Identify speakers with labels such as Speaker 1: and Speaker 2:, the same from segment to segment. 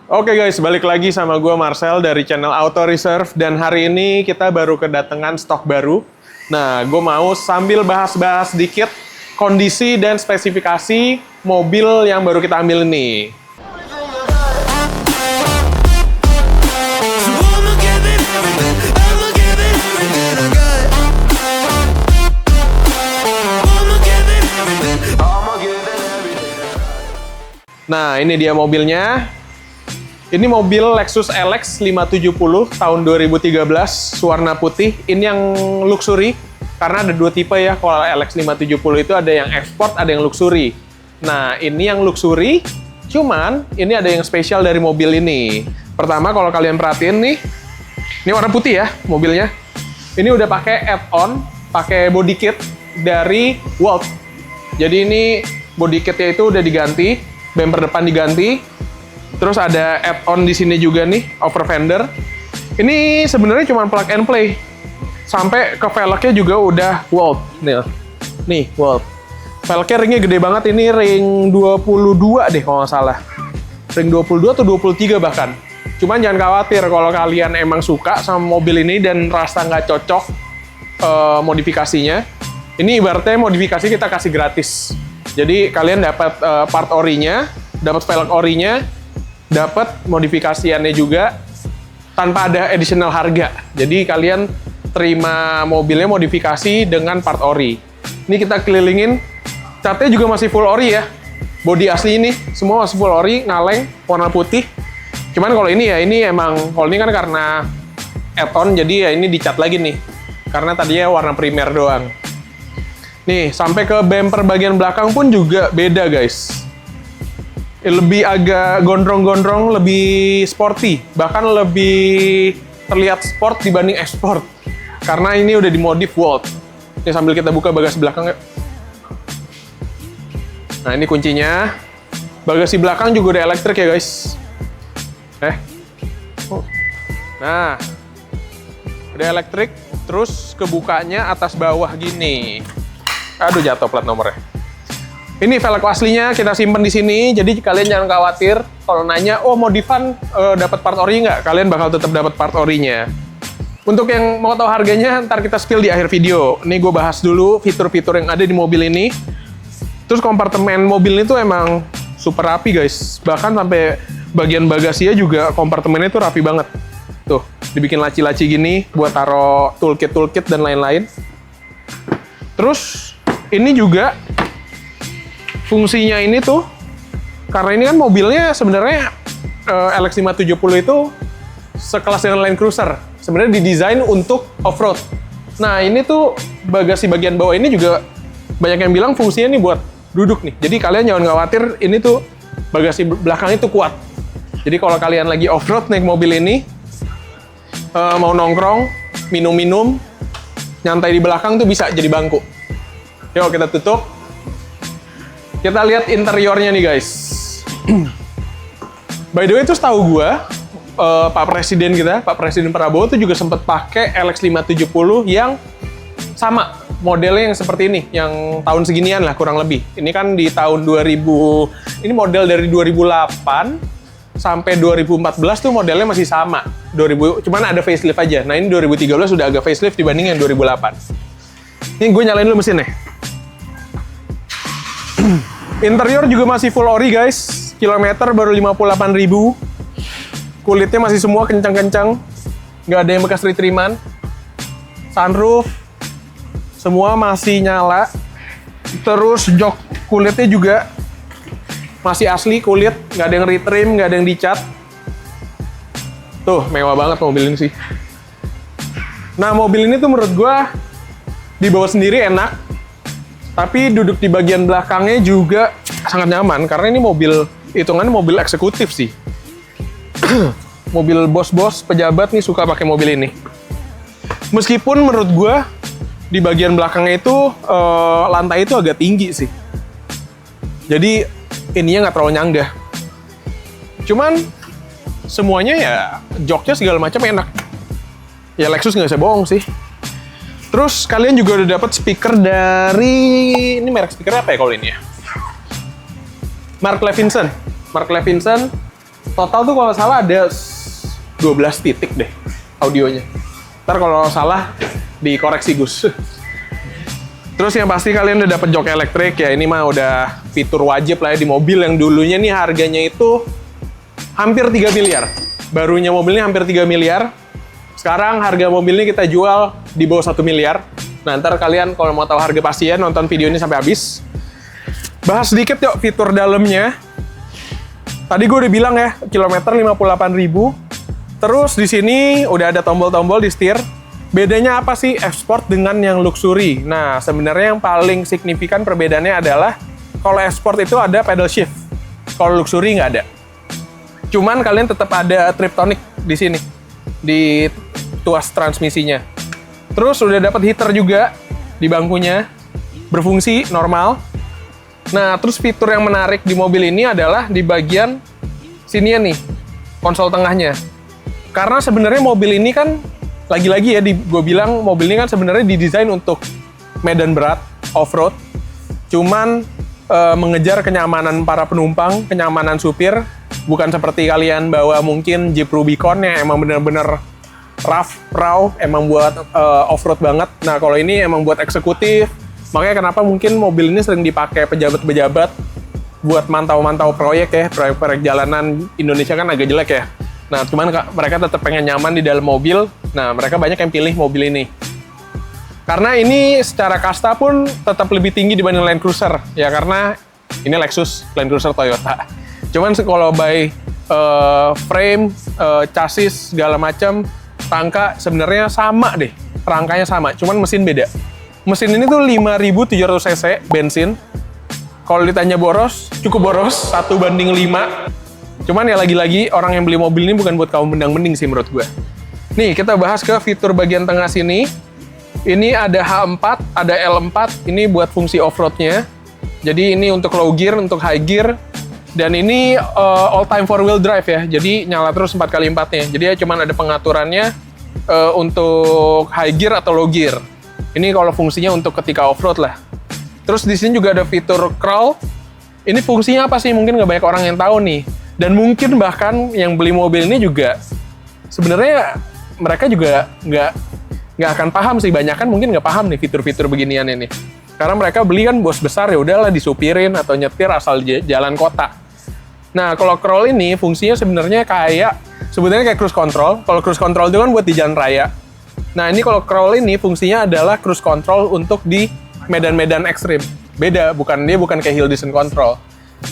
Speaker 1: Oke guys, balik lagi sama gue Marcel dari channel Auto Reserve. Dan hari ini kita baru kedatangan stok baru. Nah, gue mau sambil bahas-bahas sedikit kondisi dan spesifikasi mobil yang baru kita ambil ini. Nah, ini dia mobilnya. Ini mobil Lexus LX 570 tahun 2013, warna putih. Ini yang luxury, karena ada dua tipe ya. Kalau LX 570 itu ada yang export, ada yang luxury. Nah, ini yang luxury, cuman ini ada yang spesial dari mobil ini. Pertama, kalau kalian perhatiin nih, ini warna putih ya mobilnya. Ini udah pakai add-on, pakai body kit dari Walt. Jadi ini body kitnya itu udah diganti, bumper depan diganti. Terus ada add-on di sini juga nih, over fender. Ini sebenarnya cuma plug and play. Sampai ke velgnya juga udah Walt. Nih, Walt. Velgnya ringnya gede banget, ini ring 22 deh kalau nggak salah. Ring 22 atau 23 bahkan. Cuman jangan khawatir kalau kalian emang suka sama mobil ini dan rasa nggak cocok modifikasinya. Ini ibaratnya modifikasi kita kasih gratis. Jadi kalian dapat part orinya, dapat velg orinya, dapat modifikasiannya juga tanpa ada additional harga. Jadi kalian terima mobilnya modifikasi dengan part ori. Ini kita kelilingin, catnya juga masih full ori ya. Bodi asli ini semua masih full ori, ngaleng, warna putih. Cuman kalau ini ya, ini emang, kalau ini kan karena add-on, jadi ya ini dicat lagi nih. Karena tadinya warna primer doang. Nih, sampai ke bumper bagian belakang pun juga beda guys. Lebih agak gondrong-gondrong, lebih sporty, bahkan lebih terlihat sport dibanding export. Karena ini udah dimodif Walt. Ini sambil kita buka bagasi belakang. Nah, ini kuncinya. Bagasi belakang juga udah elektrik ya guys. Nah, udah elektrik. Terus kebukanya atas bawah gini. Aduh, jatuh plat nomornya. Ini velg aslinya kita simpen di sini, jadi kalian jangan khawatir kalau nanya, oh modifan dapat part ori nggak? Kalian bakal tetap dapat part orinya. Untuk yang mau tahu harganya, ntar kita spill di akhir video. Ini gue bahas dulu fitur-fitur yang ada di mobil ini. Terus kompartemen mobil ini tuh emang super rapi guys. Bahkan sampai bagian bagasinya juga kompartemennya tuh rapi banget. Tuh, dibikin laci-laci gini buat taruh toolkit dan lain-lain. Terus ini juga fungsinya ini tuh, karena ini kan mobilnya sebenarnya LX 570 itu sekelas dengan Land Cruiser. Sebenarnya didesain untuk off-road. Nah, ini tuh bagasi bagian bawah ini juga banyak yang bilang fungsinya nih buat duduk nih. Jadi kalian jangan khawatir, ini tuh bagasi belakang itu kuat. Jadi kalau kalian lagi off-road naik mobil ini, mau nongkrong, minum-minum, nyantai di belakang tuh bisa jadi bangku. Yuk kita tutup. Kita lihat interiornya nih guys. By the way, itu setahu gua, Pak Presiden kita, Pak Presiden Prabowo tuh juga sempat pakai LX 570 yang sama modelnya yang seperti ini, yang tahun seginian lah kurang lebih. Ini kan di tahun 2000, ini model dari 2008 sampai 2014 tuh modelnya masih sama. 2000, cuman ada facelift aja. Nah, ini 2013 sudah agak facelift dibanding yang 2008. Ini gue nyalain dulu mesinnya. Interior juga masih full ori guys. Kilometer baru 58.000. Kulitnya masih semua kencang-kencang. Nggak ada yang bekas retriman. Sunroof semua masih nyala. Terus jok kulitnya juga masih asli kulit. Nggak ada yang retrim, nggak ada yang dicat. Tuh, mewah banget mobil ini sih. Nah, mobil ini tuh menurut gua dibawa sendiri enak. Tapi duduk di bagian belakangnya juga sangat nyaman, karena ini mobil, hitungannya mobil eksekutif sih. Mobil bos-bos, pejabat nih suka pakai mobil ini. Meskipun menurut gue, di bagian belakangnya itu, lantai itu agak tinggi sih. Jadi, ininya nggak terlalu nyanggah. Cuman, semuanya ya, joknya segala macam enak. Ya Lexus nggak bisa bohong sih. Terus kalian juga udah dapat speaker dari, ini merek speaker apa ya kalau ini ya? Mark Levinson Total tuh kalau salah ada 12 titik deh audionya. Ntar kalau salah dikoreksi Gus. Terus yang pasti kalian udah dapet jok elektrik ya, ini mah udah fitur wajib lah ya di mobil yang dulunya nih harganya itu hampir 3 miliar. Barunya mobilnya hampir 3 miliar. Sekarang harga mobil ini kita jual di bawah 1 miliar. Nah, ntar kalian kalau mau tahu harga pastinya nonton video ini sampai habis. Bahas sedikit yuk fitur dalamnya. Tadi gue udah bilang ya, kilometer 58.000. Terus di sini udah ada tombol-tombol di setir. Bedanya apa sih F-Sport dengan yang luxury? Nah, sebenarnya yang paling signifikan perbedaannya adalah kalau F-Sport itu ada pedal shift. Kalau luxury nggak ada. Cuman kalian tetap ada Triptonic di sini, di tuas transmisinya. Terus udah dapat heater juga di bangkunya, berfungsi normal. Nah, terus fitur yang menarik di mobil ini adalah di bagian sini nih, konsol tengahnya. Karena sebenarnya mobil ini kan lagi-lagi ya, gue bilang mobil ini kan sebenarnya didesain untuk medan berat, off-road. Cuman mengejar kenyamanan para penumpang, kenyamanan supir. Bukan seperti kalian bawa mungkin Jeep Rubicon yang emang bener-bener rough, raw, emang buat off-road banget. Nah, kalau ini emang buat eksekutif. Makanya kenapa mungkin mobil ini sering dipakai pejabat-pejabat buat mantau-mantau proyek ya. Proyek-proyek jalanan Indonesia kan agak jelek ya. Nah, cuman mereka tetap pengen nyaman di dalam mobil. Nah, mereka banyak yang pilih mobil ini. Karena ini secara kasta pun tetap lebih tinggi dibanding Land Cruiser. Ya, karena ini Lexus, Land Cruiser Toyota. Cuman kalau by frame, chassis, segala macam, rangka sebenarnya sama deh. Rangkanya sama, cuman mesin beda. Mesin ini tuh 5.700 cc bensin. Kalau ditanya boros, cukup boros, 1:5. Cuman ya lagi-lagi orang yang beli mobil ini bukan buat kaum mendang-mending sih menurut gue. Nih, kita bahas ke fitur bagian tengah sini. Ini ada H4, ada L4, ini buat fungsi off-road-nya. Jadi ini untuk low gear, untuk high gear. Dan ini all time 4-wheel drive ya, jadi nyala terus 4x4-nya. Jadi ya cuman ada pengaturannya untuk high gear atau low gear. Ini kalau fungsinya untuk ketika off-road lah. Terus di sini juga ada fitur crawl. Ini fungsinya apa sih? Mungkin nggak banyak orang yang tahu nih. Dan mungkin bahkan yang beli mobil ini juga sebenarnya mereka juga nggak akan paham sih. Banyak kan mungkin nggak paham nih fitur-fitur beginian ini. Karena mereka beli kan bos besar, ya udahlah disupirin atau nyetir asal jalan kota. Nah, kalau crawl ini fungsinya sebenarnya kayak cruise control. Kalau cruise control itu kan buat di jalan raya. Nah, ini kalau crawl ini fungsinya adalah cruise control untuk di medan-medan ekstrim. Beda, dia bukan kayak hill descent control.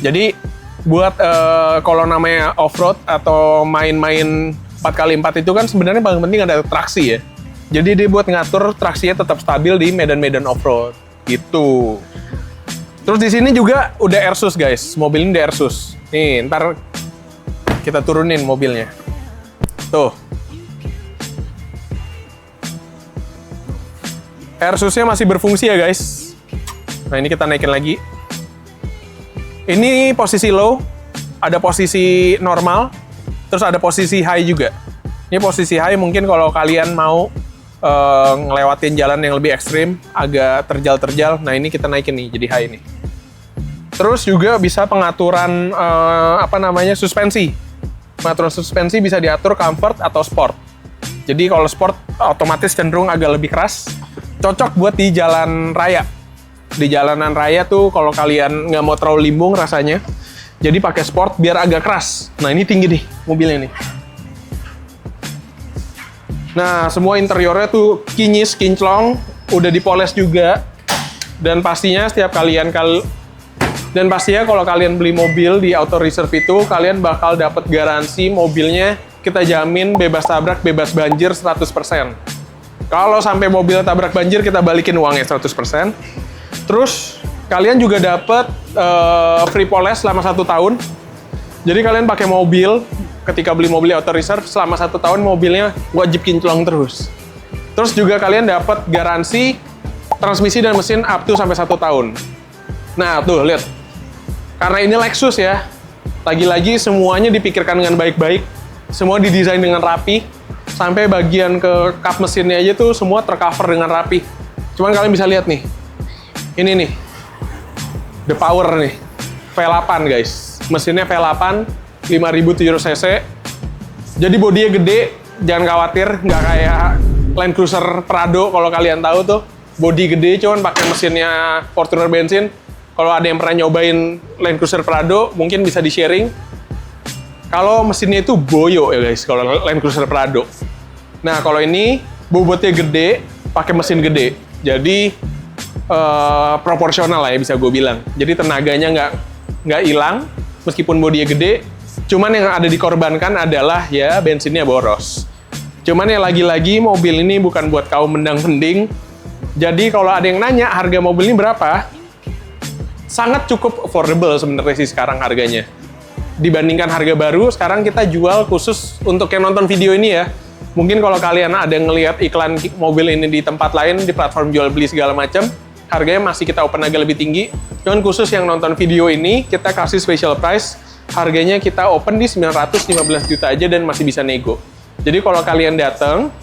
Speaker 1: Jadi buat kalau namanya off-road atau main-main 4x4 itu kan sebenarnya paling penting ada traksi ya. Jadi dia buat ngatur traksinya tetap stabil di medan-medan off-road gitu. Terus di sini juga udah Airsus guys, mobil ini udah Airsus. Nih, ntar kita turunin mobilnya. Tuh. Airsusnya masih berfungsi ya guys. Nah, ini kita naikin lagi. Ini posisi low, ada posisi normal, terus ada posisi high juga. Ini posisi high mungkin kalau kalian mau ngelewatin jalan yang lebih ekstrim, agak terjal-terjal. Nah, ini kita naikin nih, jadi high nih. Terus juga bisa pengaturan suspensi. Pengaturan suspensi bisa diatur comfort atau sport. Jadi kalau sport otomatis cenderung agak lebih keras, cocok buat di jalan raya. Di jalanan raya tuh kalau kalian nggak mau terlalu limbung rasanya, jadi pakai sport biar agak keras. Nah, ini tinggi nih mobilnya nih. Nah, semua interiornya tuh kinclong, udah dipoles juga. Dan pastinya kalau kalian beli mobil di Auto Reserve itu, kalian bakal dapat garansi mobilnya kita jamin bebas tabrak, bebas banjir 100%. Kalau sampai mobil tabrak banjir, kita balikin uangnya 100%. Terus kalian juga dapat free poles selama 1 tahun. Jadi kalian pakai mobil, ketika beli mobil Auto Reserve, selama 1 tahun mobilnya wajib kinclong terus. Terus juga kalian dapat garansi transmisi dan mesin up to sampai 1 tahun. Nah tuh, lihat. Karena ini Lexus ya, lagi-lagi semuanya dipikirkan dengan baik-baik. Semua didesain dengan rapi. Sampai bagian ke kap mesinnya aja tuh semua tercover dengan rapi. Cuman kalian bisa lihat nih. Ini nih, the power nih, V8 guys. Mesinnya V8, 5700 cc. Jadi bodinya gede, jangan khawatir, nggak kayak Land Cruiser Prado kalau kalian tahu tuh. Bodi gede, cuman pakai mesinnya Fortuner bensin. Kalau ada yang pernah nyobain Land Cruiser Prado, mungkin bisa di-sharing. Kalau mesinnya itu boyo ya guys, kalau Land Cruiser Prado. Nah, kalau ini bobotnya gede, pakai mesin gede. Jadi proporsional lah ya bisa gue bilang. Jadi tenaganya nggak hilang, meskipun bodinya gede. Cuman yang ada dikorbankan adalah ya bensinnya boros. Cuman ya lagi-lagi mobil ini bukan buat kaum mendang-mending. Jadi kalau ada yang nanya harga mobil ini berapa, sangat cukup affordable sebenarnya sih sekarang harganya. Dibandingkan harga baru, sekarang kita jual khusus untuk yang nonton video ini ya. Mungkin kalau kalian ada ngelihat iklan mobil ini di tempat lain, di platform jual beli segala macam, harganya masih kita open agak lebih tinggi. Cuman khusus yang nonton video ini, kita kasih special price. Harganya kita open di 915 juta aja dan masih bisa nego. Jadi kalau kalian datang,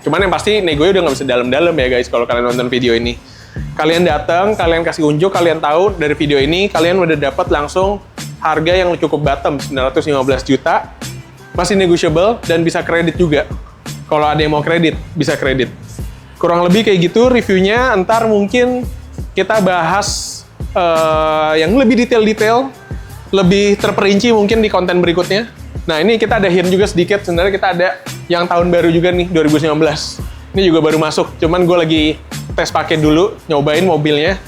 Speaker 1: cuman yang pasti negonya udah nggak bisa dalam-dalam ya guys kalau kalian nonton video ini. Kalian datang, kalian kasih unjuk, kalian tahu dari video ini, kalian udah dapat langsung harga yang cukup bottom, 915 juta. Masih negotiable dan bisa kredit juga. Kalau ada yang mau kredit, bisa kredit. Kurang lebih kayak gitu reviewnya, ntar mungkin kita bahas yang lebih detail-detail, lebih terperinci mungkin di konten berikutnya. Nah, ini kita ada hint juga sedikit, sebenarnya kita ada yang tahun baru juga nih, 2019. Ini juga baru masuk, cuman gue lagi tes pakai dulu, nyobain mobilnya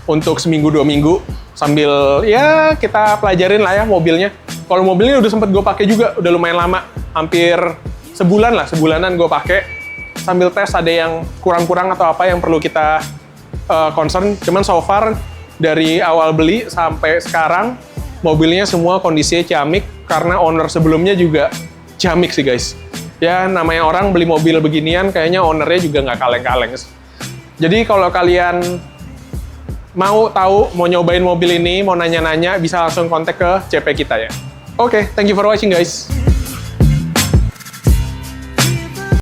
Speaker 1: untuk seminggu 2 minggu, sambil ya kita pelajarin lah ya mobilnya. Kalau mobilnya udah sempet gue pakai juga, udah lumayan lama, hampir sebulan lah, sebulanan gue pakai, sambil tes ada yang kurang-kurang atau apa yang perlu kita concern. Cuman so far, dari awal beli sampai sekarang, mobilnya semua kondisinya ciamik, karena owner sebelumnya juga ciamik sih guys. Ya, namanya orang beli mobil beginian, kayaknya ownernya juga nggak kaleng-kaleng. Jadi kalau kalian mau tahu, mau nyobain mobil ini, mau nanya-nanya, bisa langsung kontak ke CP kita ya. Oke, thank you for watching guys.